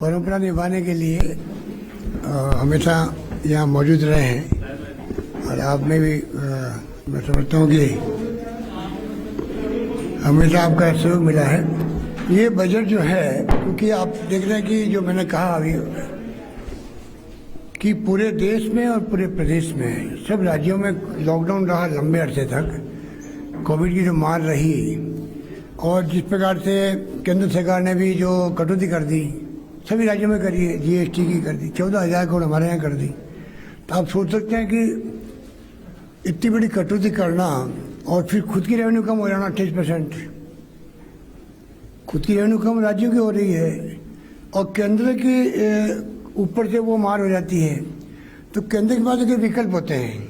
परंपरा निभाने के लिए हमेशा यहाँ मौजूद रहे हैं और आप में भी मैं समझता हूँ कि हमेशा आपका सहयोग मिला है। ये बजट जो है, क्योंकि आप देख रहे हैं कि जो मैंने कहा अभी कि पूरे देश में और पूरे प्रदेश में सब राज्यों में लॉकडाउन रहा लंबे अरसे तक, कोविड की जो मार रही और जिस प्रकार से केंद्र सरकार ने भी जो कटौती कर दी सभी राज्यों में करी है, जीएसटी की कर दी, 14,000 करोड़ हमारे यहाँ कर दी। तो आप सोच सकते हैं कि इतनी बड़ी कटौती करना और फिर खुद की रेवेन्यू कम हो जाना 28%, खुद की रेवेन्यू कम राज्यों की हो रही है और केंद्र के ऊपर से वो मार हो जाती है। तो केंद्र के पास एक विकल्प होते हैं,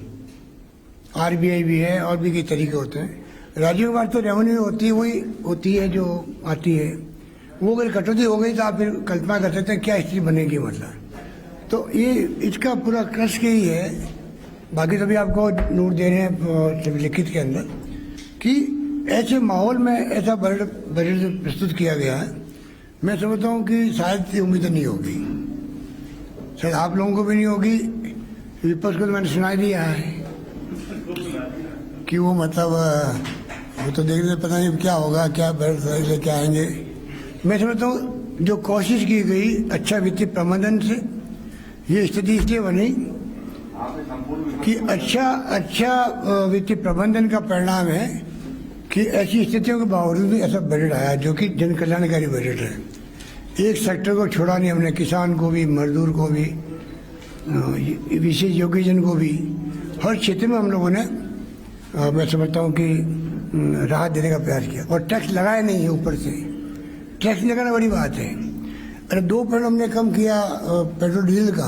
आरबीआई भी है और भी कई तरीके होते हैं। राज्यों के पास तो रेवेन्यू होती है, वही होती है जो आती है। वो अगर कटौती हो गई तो आप फिर कल्पना कर सकते हैं क्या स्थिति बनेगी। मतलब तो ये इसका पूरा क्रश यही है। बाकी तो भी आपको नोट दे रहे हैं लिखित के अंदर कि ऐसे माहौल में ऐसा बजट प्रस्तुत किया गया है। मैं समझता हूँ कि शायद ये उम्मीद नहीं होगी, शायद आप लोगों को भी नहीं होगी। विपक्ष को तो मैंने सुनाई दिया है कि वो मतलब वो तो देख रहे पता नहीं क्या होगा, क्या बजट लेके आएंगे। मैं समझता हूँ जो कोशिश की गई अच्छा वित्तीय प्रबंधन से ये स्थिति इसलिए बनी कि अच्छा वित्तीय प्रबंधन का परिणाम है कि ऐसी स्थितियों के बावजूद भी ऐसा बजट आया जो कि जन कल्याणकारी बजट है। एक सेक्टर को छोड़ा नहीं हमने, किसान को भी, मजदूर को भी, विशेष योग्यजन को भी, हर क्षेत्र में हम लोगों ने मैं समझता हूँ कि राहत देने का प्रयास किया। और टैक्स लगाया नहीं है, ऊपर से टैक्स लगाना बड़ी बात है। अरे 2% हमने कम किया पेट्रोल डीजल का,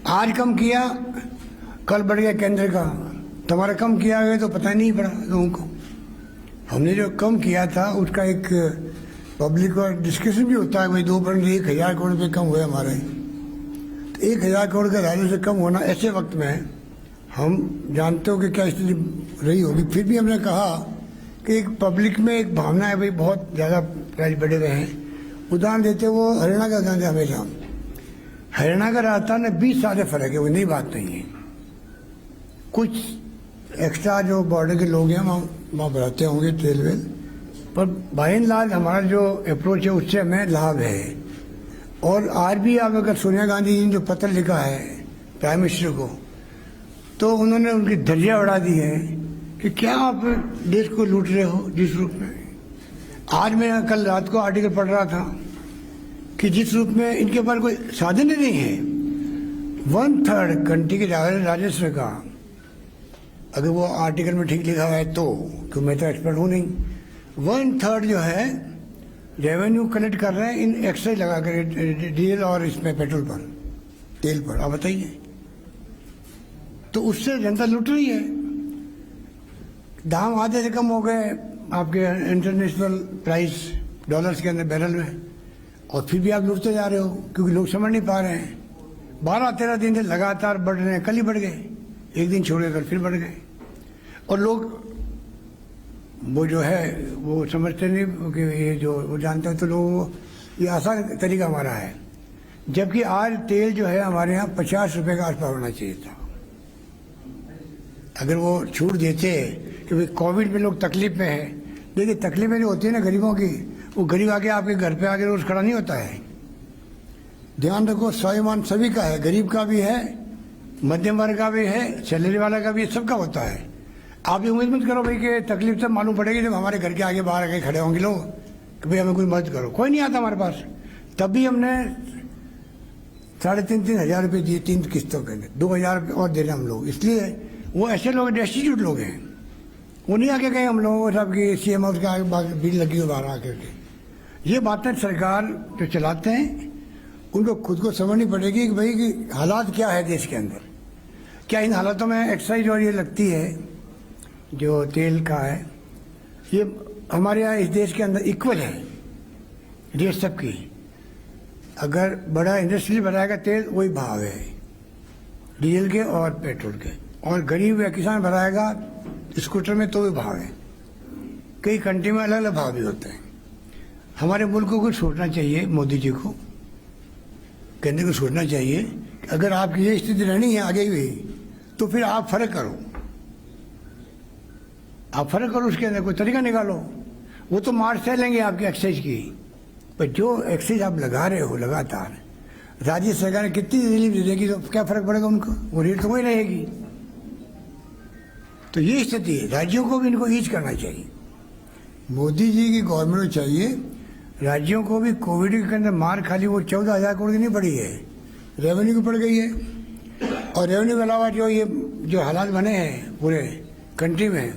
आज कम किया कल बढ़ गया केंद्र का। तो हमारा कम किया गया तो पता नहीं पड़ा लोगों को। हमने जो कम किया था उसका एक पब्लिक और डिस्कशन भी होता है, भाई 2% 1,000 करोड़ रुपये कम हुए हमारे। तो 1,000 करोड़ का राजस्व से कम होना ऐसे वक्त में हम जानते हो कि क्या स्थिति रही होगी। फिर भी हमने कहा कि एक पब्लिक में एक भावना है, भाई बहुत ज़्यादा प्राइस बढ़े हुए हैं। उदाहरण देते वो हरियाणा का उदाहरण हमेशा, हरियाणा का राजस्थान में 20 साल से फर्क है, वो नई बात नहीं है। कुछ एक्स्ट्रा जो बॉर्डर के लोग हैं वहाँ बढ़ाते होंगे तेल वेल, पर बाय एंड लार्ज हमारा जो अप्रोच है उससे हमें लाभ है। और आज भी आप अगर सोनिया गांधी जी ने जो पत्र लिखा है प्राइम मिनिस्टर को, तो उन्होंने उनकी धज्जियां उड़ा दी है कि क्या आप देश को लूट रहे हो जिस रूप में। आज मैं कल रात को आर्टिकल पढ़ रहा था कि जिस रूप में इनके पास कोई साधन ही नहीं है, 1/3 कंट्री के राजस्व का, अगर वो आर्टिकल में ठीक लिखा है तो, क्योंकि मैं तो एक्सपर्ट हूँ नहीं, 1/3 जो है रेवेन्यू कलेक्ट कर रहे हैं इन एक्साइज लगा कर डीजल और इसमें पेट्रोल पर, तेल पर। आप बताइए, तो उससे जनता लूट रही है। दाम आधे से कम हो गए आपके इंटरनेशनल प्राइस डॉलर्स के अंदर बैरल में, और फिर भी आप लूटते जा रहे हो क्योंकि लोग समझ नहीं पा रहे हैं। 12-13 दिन से लगातार बढ़ रहे हैं, कल ही बढ़ गए, एक दिन छोड़े कल फिर बढ़ गए। और लोग वो जो है वो समझते नहीं कि ये जो वो जानते हैं, तो लोग ये आसान तरीका हमारा है। जबकि आज तेल जो है हमारे यहाँ 50 रुपये का आसपास होना चाहिए था। अगर वो छूट देते कि भाई कोविड में लोग तकलीफ में है, देखिए तकलीफें जो होती है ना गरीबों की, वो गरीब आके आपके घर पे आके रोज खड़ा नहीं होता है। ध्यान रखो, स्वाभिमान सभी का है, गरीब का भी है, मध्यम वर्ग का भी है, सैलरी वाला का भी है, सबका होता है। आप ये उम्मीद मत करो भाई कि तकलीफ सब मालूम पड़ेगी जब हमारे घर के आगे बाहर आके खड़े होंगे लोग कि भाई हमें कोई मदद करो। कोई नहीं आता हमारे पास। तब भी हमने 3,500 हज़ार रुपये दिए 3 किस्तों के, 2,000 रुपये और दे रहे हम लोग। इसलिए वो ऐसे लोग डेस्टिट्यूट लोग हैं, वो नहीं आके कहे हम लोगों को सब की CM हाउस का भीड़ लगी हुई बाहर आके के। ये बातें सरकार जो चलाते हैं उनको खुद को समझनी पड़ेगी कि भाई कि हालात क्या है देश के अंदर। क्या इन हालातों में एक्साइज और ये लगती है जो तेल का है, ये हमारे यहाँ इस देश के अंदर इक्वल है रेट सबकी। अगर बड़ा इंडस्ट्री बनाएगा तेल वही भाव है डीजल के और पेट्रोल के, और गरीब या किसान भराएगा स्कूटर में तो भी भाव है। कई कंट्री में अलग अलग भाव भी होते हैं। हमारे मुल्क को कुछ सोचना चाहिए मोदी जी को केंद्र को सोचना चाहिए कि अगर आपकी ये स्थिति रहनी है आगे भी, तो फिर आप फर्क करो, आप फर्क करो, उसके अंदर कोई तरीका निकालो। वो तो मार्च से लेंगे आपकी एक्साइज की, पर जो एक्साइज आप लगा रहे हो लगातार, राज्य सरकार ने कितनी रिलीफ दे देगी तो क्या फर्क पड़ेगा उनको, वो रेट तो वही रहेगी। तो ये स्थिति है, राज्यों को भी इनको ईज करना चाहिए। मोदी जी की गवर्नमेंट को चाहिए राज्यों को भी कोविड के अंदर मार खाली वो 14,000 करोड़ की नहीं पड़ी है, रेवेन्यू की पड़ गई है। और रेवेन्यू के अलावा जो हालात बने हैं पूरे कंट्री में,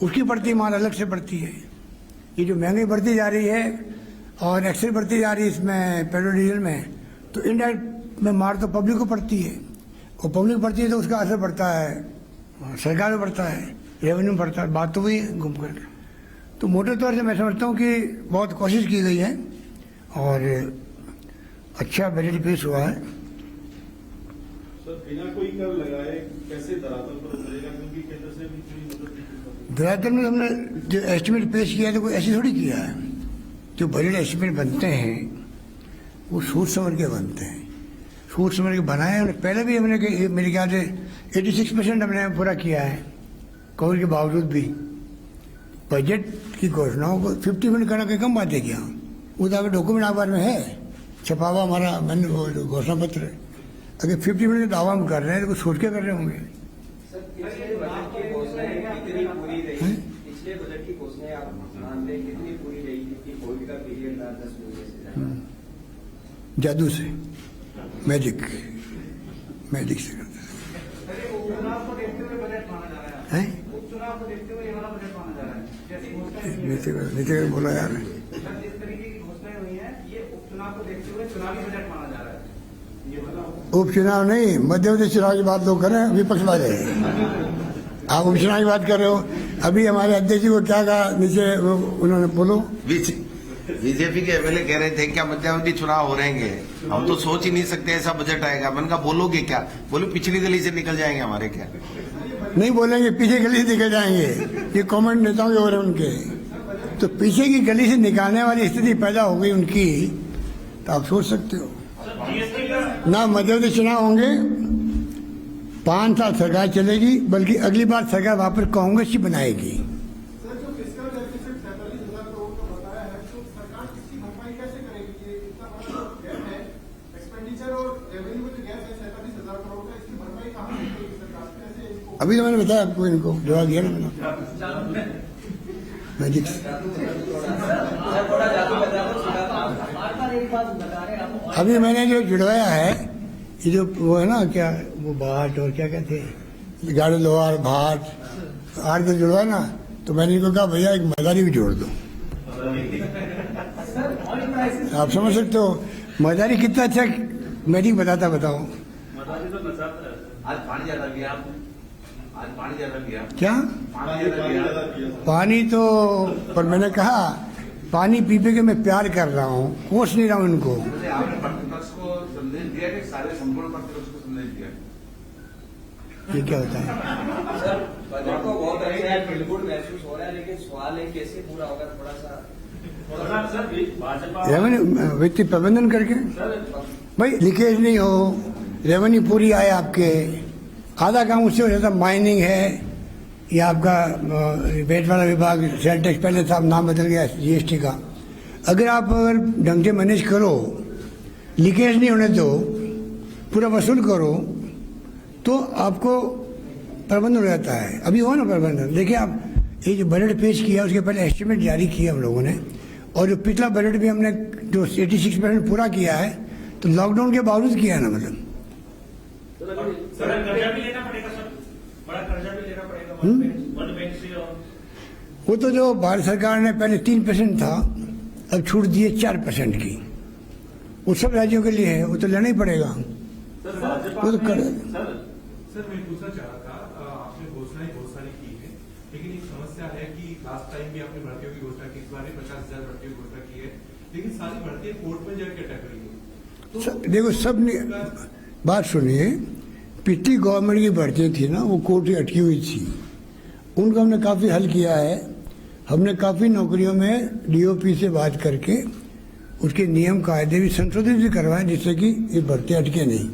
उसकी पड़ती मार अलग से पड़ती है। ये जो महंगाई बढ़ती जा रही है और एक्सेस बढ़ती जा रही है इसमें पेट्रोल डीजल में, तो इनडायरेक्ट में मार तो पब्लिक को पड़ती है, और पब्लिक पड़ती है तो उसका असर पड़ता है सरकार में पड़ता है, रेवेन्यू में पड़ता है। बात तो वही है घूम कर। तो मोटे तौर से मैं समझता हूँ कि बहुत कोशिश की गई है और अच्छा बजट पेश हुआ है। सर, बिना कोई कर लगाए कैसे धरातल पर उतरेगा, क्योंकि केंद्र से भी कोई मदद नहीं। धरातल में हमने जो एस्टिमेट पेश किया है तो कोई ऐसी थोड़ी किया है। जो बजट एस्टिमेट बनते हैं वो सोच समझ के बनते हैं, सोच समझ के बनाए हैं। पहले भी हमने मेरे ख्याल से 86% हमने पूरा किया है कोविड के बावजूद भी। बजट की घोषणाओं को 50% करना कोई कम बात है क्या? वो तो अगर डॉक्यूमेंट अखबार में है छपा हुआ हमारा मैंने घोषणा पत्र, अगर 50% का दावा हम कर रहे हैं तो कुछ सोच के कर रहे होंगे। पिछले बजट की घोषणाएं कितनी पूरी रही? पिछले बजट की घोषणाएं आप मानते हैं कितनी पूरी रही कि कोविड का पीरियड था 10 महीने से ज्यादा? जादू से, मैजिक से करते उपचुनाव को देखते हुए बजट माना जा रहा है। उपचुनाव को देखते हुए ये वाला बजट माना जा रहा है। जैसी घोषणाएं नीति बोला यार, जिस तरीके की घोषणाएं हुई हैं, ये उपचुनाव को देखते हुए चुनावी बजट माना जा रहा है। ये बताओ। उपचुनाव नहीं, मध्य प्रदेश चुनाव की बात लोग करें, विपक्ष वाले आप उपचुनाव की बात कर रहे हो। अभी हमारे अध्यक्ष जी को क्या कहा नीचे उन्होंने बोलो, बीजेपी के एमएलए कह रहे थे क्या मध्यावधि चुनाव हो रहेंगे, हम तो सोच ही नहीं सकते ऐसा बजट आएगा। मैंने कहा बोलोगे क्या? बोले पिछली गली से निकल जाएंगे हमारे। क्या नहीं बोलेंगे, पीछे गली से निकल जाएंगे, ये कमेंट नेताओं के हो रहे हैं उनके। तो पीछे की गली से निकालने वाली स्थिति पैदा हो गई उनकी, तो आप सोच सकते हो ना। मध्यावधि चुनाव होंगे, 5 साल सरकार चलेगी, बल्कि अगली बार सरकार वापस कांग्रेस ही बनाएगी। अभी तो मैंने बताया आपको, इनको जवाब दिया ना मैंने मैजिक। अभी मैंने जो जुड़वाया है, ये जो वो है ना क्या वो भाट और क्या कहते हैं गाड़ी लोहार भाट आठ जो जुड़वाया ना, तो मैंने इनको कहा भैया एक मदारी भी जोड़ दो। आप समझ सकते हो मदारी कितना अच्छा मैजिक बताता, बताओ। आज पानी ज्यादा पिया। क्या पानी तो, पर मैंने कहा पानी पी पी के मैं प्यार कर रहा हूँ, कोस नहीं रहा हूँ इनको। आपने प्रतिपक्ष को संदेश दिया कि सारे संपूर्ण प्रतिपक्ष को संदेश दिया? ये क्या होता है? सर बजट को बहुत अच्छा है, बिल्कुल महसूस हो रहा है, लेकिन सवाल है कैसे पूरा होगा? थोड़ा सा रेवेन्यू वित्तीय प्रबंधन करके भाई लीकेज नहीं हो, रेवेन्यू पूरी आए आपके। आधा काम उससे हो जाता, माइनिंग है या आपका वेट वाला विभाग, सेल टैक्स पहले था, नाम बदल गया जीएसटी का। अगर आप ढंग से मैनेज करो, लीकेज नहीं होने दो, पूरा वसूल करो, तो आपको प्रबंधन हो जाता है। अभी हो ना प्रबंधन। देखिए आप ये जो बजट पेश किया उसके पहले एस्टिमेट जारी किया हम लोगों ने, और जो पिछला बजट भी हमने जो 86% पूरा किया है, तो लॉकडाउन के बावजूद किया है ना। मतलब कर्जा भी लेना पड़ेगा सर, बड़ा कर्जा भी लेना पड़ेगा वर्ल्ड बैंक से। और वो तो जो भारत सरकार ने पहले 3% था, अब छूट दिए 4% की, वो सब राज्यों के लिए है, वो तो लेना ही पड़ेगा। वो तो कर सर मैं पूछना चाह रहा था, आपने घोषणाएं बहुत सारी की है, लेकिन एक समस्या है कि लास्ट टाइम भी आपने भर्तियों की घोषणा की, इस बार भी 50,000 भर्तियों की घोषणा की है, लेकिन सारी भर्तियां कोर्ट में जाकर अटक रही है। देखो सब ने बात सुनिए, पिछली गवर्नमेंट की भर्तियाँ थी ना, वो कोर्ट से अटकी हुई थी, उनको हमने काफ़ी हल किया है। हमने काफ़ी नौकरियों में डीओपी से बात करके उसके नियम कायदे भी संशोधित भी करवाएं जिससे कि ये भर्ती अटके नहीं।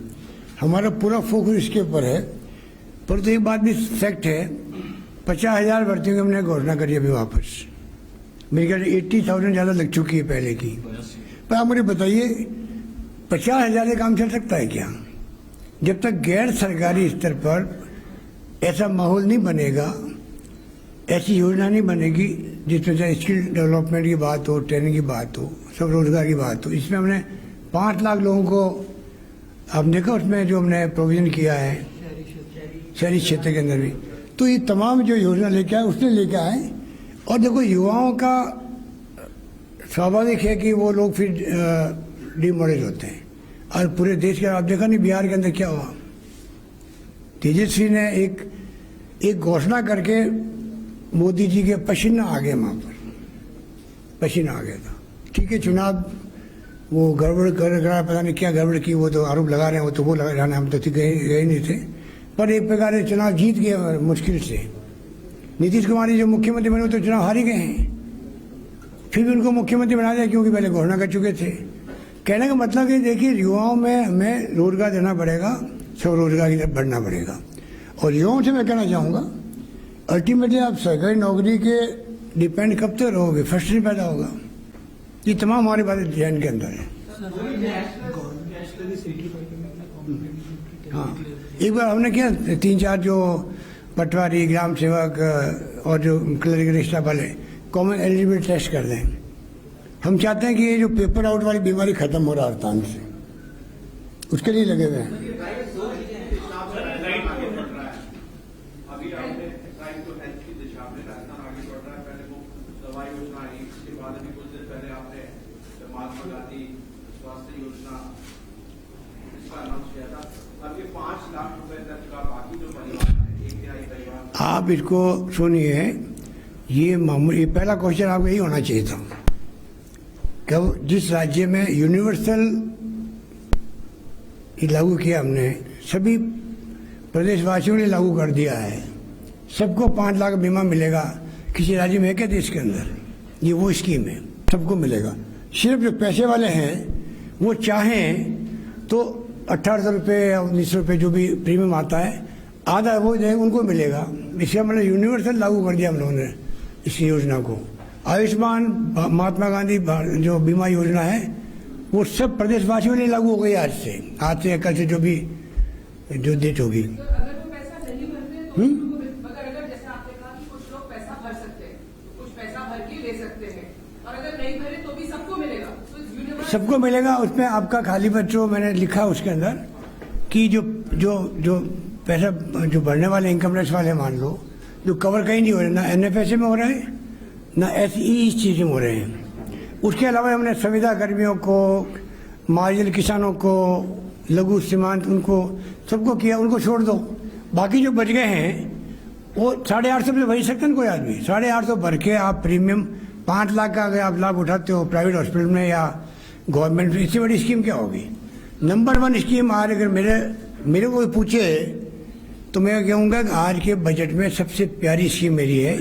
हमारा पूरा फोकस इसके ऊपर है। पर तो एक बात भी फैक्ट है, 50,000 भर्तियों की हमने घोषणा करी अभी वापस। मेरे ख्याल 80,000 ज़्यादा लग चुकी है पहले की। पर आप मुझे बताइए 50,000 से काम चल सकता है क्या? जब तक गैर सरकारी स्तर पर ऐसा माहौल नहीं बनेगा, ऐसी योजना नहीं बनेगी जिसमें से स्किल डेवलपमेंट की बात हो, ट्रेनिंग की बात हो, सब रोजगार की बात हो। इसमें हमने 5 लाख लोगों को आप देखा उसमें जो हमने प्रोविजन किया है शहरी क्षेत्र के अंदर भी। तो ये तमाम जो योजना लेके आए उसने लेके आए। और देखो युवाओं का स्वाभाविक है कि वो लोग फिर डिमोटिवेट होते हैं। और पूरे देश के आप देखा नहीं बिहार के अंदर क्या हुआ, तेजस्वी ने एक घोषणा करके मोदी जी के पसीना आ गया, वहाँ पर पसीना आ गया था। ठीक है, चुनाव वो गड़बड़ कर रहा, पता नहीं क्या गड़बड़ की, वो तो आरोप लगा रहे हैं, वो तो वो लगा रहे हैं, हम तो गए नहीं थे। पर एक प्रकार से चुनाव जीत गए मुश्किल से। नीतीश कुमार जी जो मुख्यमंत्री बने वो तो चुनाव हार ही गए हैं, फिर भी उनको मुख्यमंत्री बना दिया क्योंकि पहले घोषणा कर चुके थे। कहने का मतलब कि देखिए युवाओं में हमें रोजगार देना पड़ेगा, स्वरोजगार की तरफ बढ़ना पड़ेगा। और युवाओं से मैं कहना चाहूँगा अल्टीमेटली आप सरकारी नौकरी के डिपेंड कब तक रहोगे, फर्स्ट नहीं पैदा होगा। ये तमाम हमारी बातें ध्यान के अंदर है। हाँ, एक बार हमने किया 3-4 जो पटवारी, ग्राम सेवक और जो क्लरिकल स्टाफ वाले कॉमन एलिजिबिलिटी टेस्ट कर दें। हम चाहते हैं कि ये जो पेपर आउट वाली बीमारी खत्म हो रहा है हड़ताल से, उसके लिए लगे हुए हैं। अभी आपने राइट टू हेल्थ की दिशा में राजस्थान आगे बढ़ रहा है। पहले वो दवा योजना आई, उसके बाद अभी कुछ दिन पहले आपने महात्मा गांधी स्वास्थ्य योजना इसका अनाउंस किया था। अब ये 5 लाख रुपए तक का बाकी जो परिवार है, 1/3 परिवार, आप इसको सुनिए, ये पहला क्वेश्चन आपको यही होना चाहिए था कि जिस राज्य में यूनिवर्सल लागू किया हमने, सभी प्रदेशवासियों ने लागू कर दिया है, सबको 5 लाख बीमा मिलेगा। किसी राज्य में है क्या देश के अंदर? ये वो स्कीम है, सबको मिलेगा। सिर्फ जो पैसे वाले हैं वो चाहें तो 1,800 रुपये या 1,900 रुपये जो भी प्रीमियम आता है आधा वो देंगे, उनको मिलेगा। इसका मतलब यूनिवर्सल लागू कर दिया हम लोगों ने इस योजना को। आयुष्मान महात्मा गांधी जो बीमा योजना है वो सब प्रदेशवासियों ने लागू हो गई आज से कल से जो भी जो डेट होगी। अगर वो पैसा नहीं भरते हैं तो मगर अगर जैसा आपने कहा कि कुछ लोग पैसा भर सकते हैं, कुछ पैसा भर के ले सकते हैं, और अगर नहीं भरे तो भी सबको मिलेगा। तो सबको मिलेगा। उसमें आपका खाली बच्चों मैंने लिखा उसके अंदर कि जो जो जो पैसा जो भरने वाले इनकम टैक्स वाले मान लो जो कवर कहीं नहीं हो रहे, ना NFSA में हो रहे हैं ना SE इस चीज़ में हो रहे हैं। उसके अलावा हमने संविदा कर्मियों को, मार्जिनल किसानों को, लघु सीमांत उनको सबको किया, उनको छोड़ दो। बाकी जो बच गए हैं वो 850 में भर सकते हैं कोई आदमी। 850 भर के आप प्रीमियम 5 लाख का अगर आप लाभ उठाते हो प्राइवेट हॉस्पिटल में या गवर्नमेंट में, इससे बड़ी स्कीम क्या होगी? नंबर 1 स्कीम आज अगर मेरे को पूछे तो मैं कहूँगा कि आज के बजट में सबसे प्यारी स्कीम मेरी है,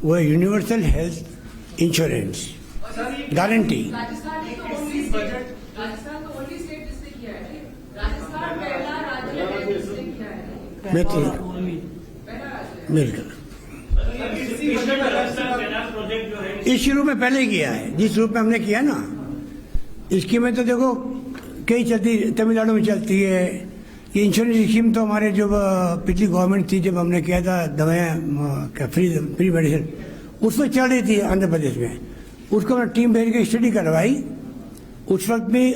वो है universal health insurance guarantee. Rajasthan ने तो ओनली स्टेट, राजस्थान तो ओनली स्टेट जिसने किया है। राजस्थान पहला राज्य है जिसने किया है, बिल्कुल पहला राज्य है। बिल्कुल इस शुरू में पहले ही किया है, जिस रूप में हमने किया ना इसकी में तो देखो कई चलती, तमिलनाडु में चलती है ये इंश्योरेंस स्कीम। तो हमारे जो पिछली गवर्नमेंट थी जब हमने किया था दवाएं फ्री मेडिसिन, उसमें चल रही थी आंध्र प्रदेश में। उसको हमने टीम भेज के स्टडी करवाई। उस वक्त में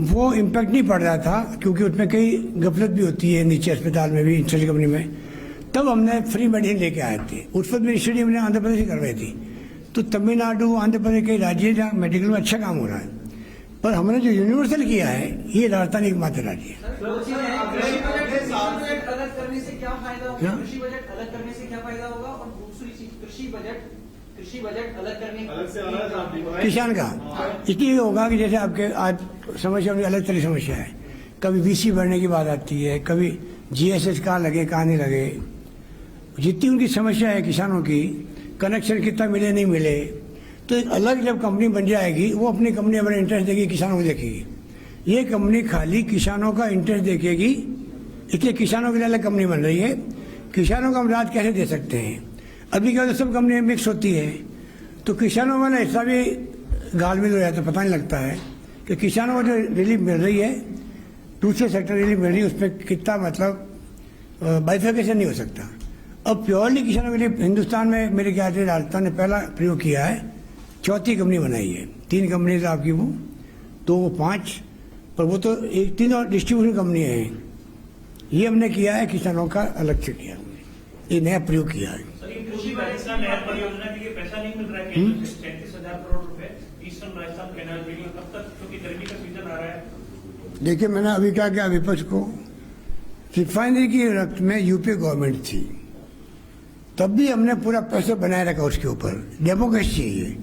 वो इम्पैक्ट नहीं पड़ रहा था क्योंकि उसमें कई गफलत भी होती है नीचे अस्पताल में भी, इंश्योरेंस कंपनी में। तब हमने फ्री मेडिसिन लेके आए थे। उस वक्त मेरी स्टडी हमने आंध्र प्रदेश से करवाई थी। तो तमिलनाडु, आंध्र प्रदेश कई राज्य हैं जहाँ मेडिकल में अच्छा काम हो रहा है। पर हमने जो यूनिवर्सल किया है ये राजस्थान एकमात्र राज्य है। कृषि बजट अलग करने से क्या फायदा होगा? कृषि बजट अलग करने से क्या फायदा होगा? और दूसरी चीज कृषि बजट अलग करने अलग से अलग किसान का इसलिए होगा कि जैसे आपके आज समस्या में अलग तरह की समस्या है। कभी BC बढ़ने की बात आती है, कभी GSS कहाँ लगे कहाँ नहीं लगे। जितनी उनकी समस्या है किसानों की, कनेक्शन कितना मिले नहीं मिले, तो एक अलग जब कंपनी बन जाएगी, वो अपनी कंपनी अपना इंटरेस्ट देगी, किसानों को देखेगी। ये कंपनी खाली किसानों का इंटरेस्ट देखेगी, इसलिए किसानों के लिए अलग कंपनी बन रही है। किसानों को हम राहत कैसे दे सकते हैं? अभी क्या होता है, सब कंपनियां मिक्स होती है, तो किसानों वाला हिस्सा भी गालमिल हो जाता है, पता नहीं लगता है कि किसानों को जो रिलीफ मिल रही है, दूसरे सेक्टर रिलीफ मिल रही है, उसमें कितना मतलब बाइफिकेशन नहीं हो सकता। अब प्योरली किसानों के लिए हिंदुस्तान में मेरे ख्याल से राजस्थान ने पहला प्रयोग किया है, चौथी कंपनी बनाई है। 3 कंपनी तो आपकी वो 2 वो 5, पर वो तो एक 3 और डिस्ट्रीब्यूशन कंपनियाँ हैं। ये हमने किया है, किसानों का अलग से किया हमने, ये नया प्रयोग किया है। सर, ये कृषि राजस्थान नहर परियोजना के लिए पैसा नहीं मिल रहा है, 37,000 करोड़ रुपए ईस्टर्न राजस्थान कैनाल के लिए, कब तक? क्योंकि गर्मी का सीजन आ रहा है। देखिए, मैंने अभी क्या किया, विपक्ष को रिफाइनरी की रक्त में यूपी गवर्नमेंट थी, तब भी हमने पूरा पैसा बनाए रखा उसके ऊपर। डेमोक्रेसी चाहिए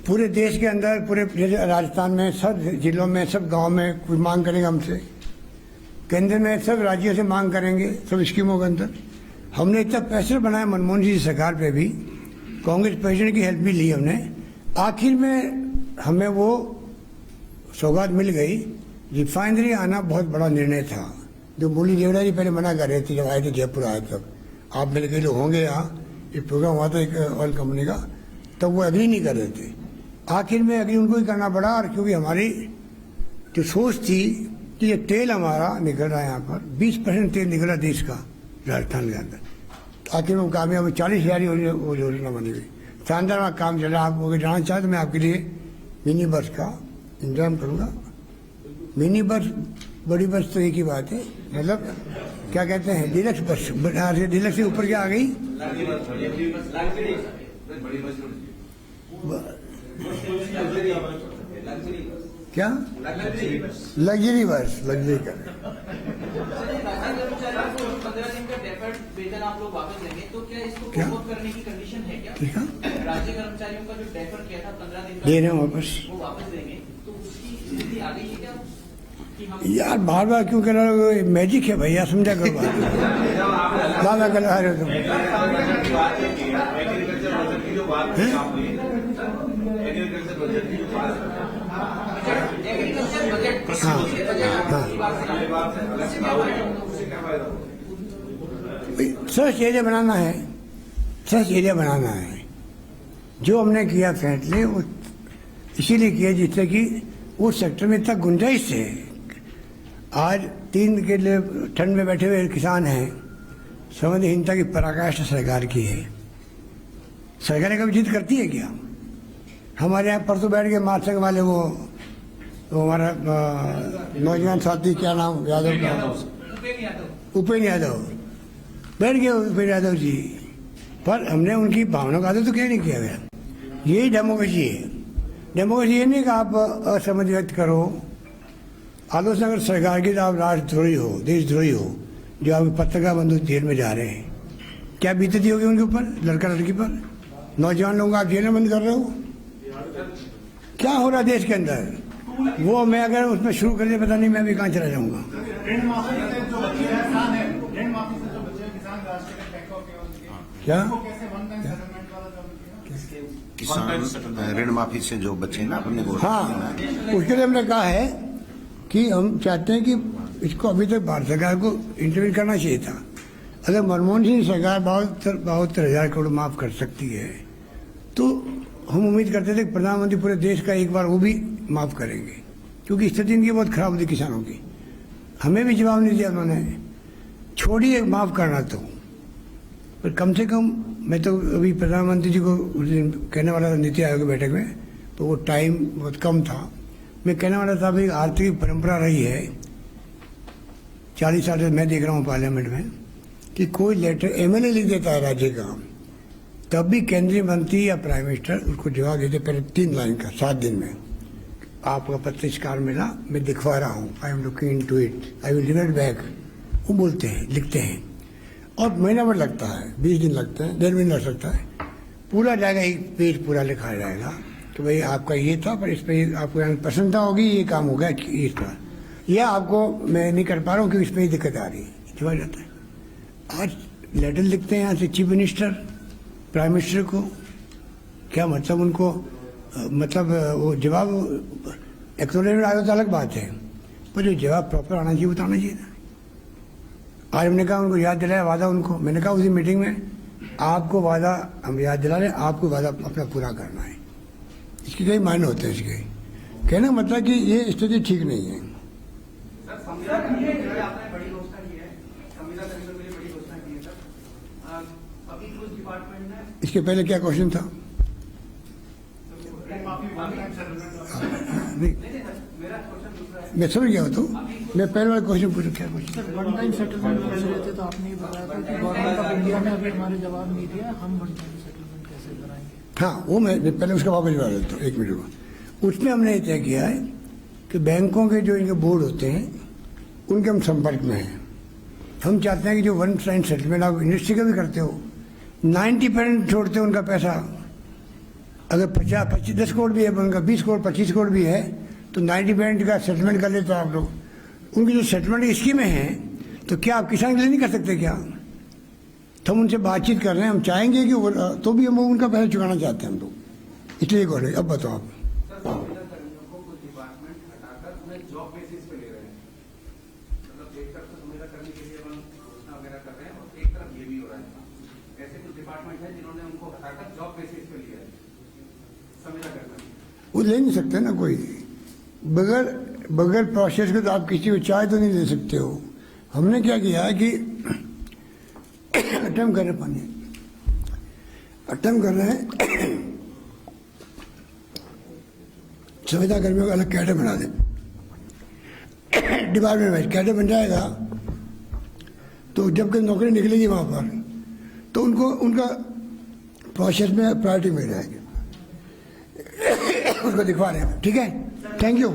पूरे देश के अंदर, पूरे जैसे राजस्थान में सब जिलों में, सब गांव में कोई मांग करेगा हमसे, केंद्र में सब राज्यों से मांग करेंगे, सब स्कीमों के अंदर। हमने इतना पैसा बनाया मनमोहन जी सरकार पे भी, कांग्रेस प्रेसिडेंट की हेल्प भी ली हमने। आखिर में हमें वो सौगात मिल गई। रिफाइनरी आना बहुत बड़ा निर्णय था, जो मुरली देवड़ा जी पहले मना कर रहे थे जब आए थे जयपुर आए तब। आप मेरे कई लोग होंगे यहाँ, ये प्रोग्राम हुआ था एक ऑयल कंपनी का, तब वो एग्री नहीं कर रहे थे। आखिर में एग्री उनको ही करना पड़ा, और क्योंकि हमारी जो सोच थी कि ये तेल हमारा निकल रहा है, यहाँ पर 20% तेल निकल रहा देश का राजस्थान के अंदर, आखिर में कामयाब 40,000 योजना बनी हुई। शानदार काम चल रहा है। आप अगर जानना चाहें तो मैं आपके लिए मिनी बस का इंतजाम करूँगा। मिनी बस, बड़ी बस तो एक ही बात है, मतलब क्या कहते हैं, डिलक्स बस। डिलक्स से ऊपर क्या आ गई, क्या लग्जरी बस, लग्जरी का। वेतन आप लोग वापस लेंगे, तो क्या इसको क्या? प्रमोट करने की कंडीशन है क्या? ठीक है, राज्य कर्मचारियों का जो डेफर किया था 15 दिन का, दे रहे हैं वापस। वो वापस देंगे, तो उसकी स्थिति आ गई है क्या कि हम यार बार बार क्यों कह रहे हो, मैजिक है भैया, समझा करो बात। बार कर रहे हो तुम। एग्रीकल्चर बजट सर्च एरिया बनाना है, सर्च एरिया बनाना है। जो हमने किया फैसले वो इसीलिए किया जिससे कि उस सेक्टर में इतना गुंजाइश है। आज 3 के लिए ठंड में बैठे हुए किसान हैं, संवेदनहीनता की पराकाष्ठा सरकार की है। सरकारें कभी जिद करती है क्या? हमारे यहाँ परसों बैठ के महासंघ वाले वो हमारा नौजवान साथी, क्या नाम, यादव का, उपेंद्र यादव, बैठ गए उपेंद्र यादव जी, पर हमने उनकी भावनाओं का आदर तो क्या नहीं किया गया। यही डेमोक्रेसी है। डेमोक्रेसी ये नहीं कि आप असहमति व्यक्त करो, आलोचना अगर सरकार की, तो आप राष्ट्रद्रोही हो, देशद्रोही हो। जो आप पत्रकार बंधु जेल में जा रहे हैं, क्या बीतती होगी उनके ऊपर, लड़का लड़की पर? नौजवान लोगों को आप जेल में बंद कर रहे हो। क्या हो रहा है देश के अंदर, वो मैं अगर उसमें शुरू कर दे, पता नहीं मैं भी कहाँ चला जाऊंगा। क्या किसान ऋण माफी से जो बचे ना अपने को, हाँ, उसके लिए हमने कहा है कि हम चाहते हैं कि इसको अभी तक भारत सरकार को इंटरव्यू करना चाहिए था। अगर मनमोहन सिंह सरकार 72,000 करोड़ माफ कर सकती है, तो हम उम्मीद करते थे कि प्रधानमंत्री पूरे देश का एक बार वो भी माफ करेंगे, क्योंकि स्थिति इनकी बहुत खराब होती किसानों की। हमें भी जवाब नहीं दिया उन्होंने, छोड़िए माफ करना तो, पर कम से कम मैं तो अभी प्रधानमंत्री जी को उस दिन कहने वाला था नीति आयोग की बैठक में, तो वो टाइम बहुत कम था। मैं कहने वाला था भाई, आर्थिक परंपरा रही है 40 साल से, मैं देख रहा हूँ पार्लियामेंट में, कि कोई लेटर एमएलए लिख देता है राज्य का, तब भी केंद्रीय मंत्री या प्राइम मिनिस्टर उसको जवाब देते पहले 3 लाइन का 7 दिन में। आपका पत्रकार मिला, मैं दिखवा रहा हूँ, I am looking into it, I will revert back, वो बोलते हैं, लिखते हैं, और महीना भर लगता है, 20 दिन लगते हैं, 1.5 महीना लग सकता है, पूरा जाएगा, एक पेज पूरा लिखा जाएगा कि भाई आपका ये था, पर इस पर आपको प्रसन्नता होगी, ये काम हो गया इस पर, या आपको मैं नहीं कर पा रहा हूँ क्योंकि इस पर ही दिक्कत आ रही है, जवाब जाता है। आज लेटर लिखते हैं यहाँ से चीफ मिनिस्टर प्राइम मिनिस्टर को, क्या मतलब उनको मतलब वो जवाब एक्नॉलेजमेंट आया तो अलग बात है, पर जो जवाब प्रॉपर आना चाहिए बताना चाहिए ना। आज हमने कहा उनको याद दिलाया वादा उनको, मैंने कहा उसी मीटिंग में आपको वादा हम याद दिला रहे हैं, आपको वादा अपना पूरा करना है। इसके कई मायने होते हैं इसके, कहने का मतलब कि ये स्थिति ठीक नहीं है। सर संविदा कर्मियों के लिए आपने बड़ी घोषणा की है, संविदा कर्मियों के लिए बड़ी घोषणा की है सर। अभी कुछ डिपार्टमेंट में इसके पहले क्या क्वेश्चन था? नहीं मेरा क्वेश्चन दूसरा है। मैं समझ गया हूँ, तो मैं पहले वाला क्वेश्चन पूछूं, क्या क्वेश्चन? वन टाइम सेटलमेंट कैसे रहते, तो आपने ये बताया था कि गवर्नमेंट ऑफ इंडिया ने अभी हमारे जवाब नहीं दिया, हम वन टाइम सेटलमेंट कैसे कराएंगे? हाँ, वो मैं पहले उसका वापस जवाब देता हूँ, एक मिनट में। उसमें हमने ये तय किया है कि बैंकों के जो इनके बोर्ड होते हैं उनके हम संपर्क में हैं। हम चाहते हैं कि जो वन टाइम सेटलमेंट आप इंडस्ट्री का भी करते हो, 90% छोड़ते हो उनका पैसा। अगर 10 करोड़ भी है उनका, 20 करोड़ 25 करोड़ भी है, तो 90% का सेटलमेंट कर लेते हो आप लोग। उनकी जो सेटलमेंट स्कीमें हैं, तो क्या आप किसान के लिए नहीं कर सकते क्या? तो हम उनसे बातचीत कर रहे हैं, हम चाहेंगे कि तो भी हम उनका पैसा चुकाना चाहते हैं हम लोग, इसलिए बोले। अब बताओ आप। सर संविदा कर्मियों को कुछ डिपार्टमेंट हटाकर उन्हें जॉब बेसिस पे ले रहे हैं, मतलब एक तरफ तो संविदा कर्मी के लिए हम घोषणा वगैरह कर रहे हैं और एक तरफ ये भी हो रहा है। ऐसे कुछ डिपार्टमेंट है जिन्होंने उनको हटाकर जॉब बेसिस पे लिया है संविदा कर्मी। वो ले नहीं सकते ना कोई, बगैर प्रोसेस के तो आप किसी को चाय तो नहीं दे सकते हो। हमने क्या किया है कि अटेम्प्ट कर रहे हैं संविदा कर्मियों का अलग कैडर बना दें, डिपार्टमेंट वाइज कैडर बन जाएगा। तो जब कभी नौकरी निकलेगी वहाँ पर, तो उनको उनका प्रोसेस में प्रायोरिटी मिल जाएगी। उसको दिखवा रहे हैं, ठीक है। Thank you.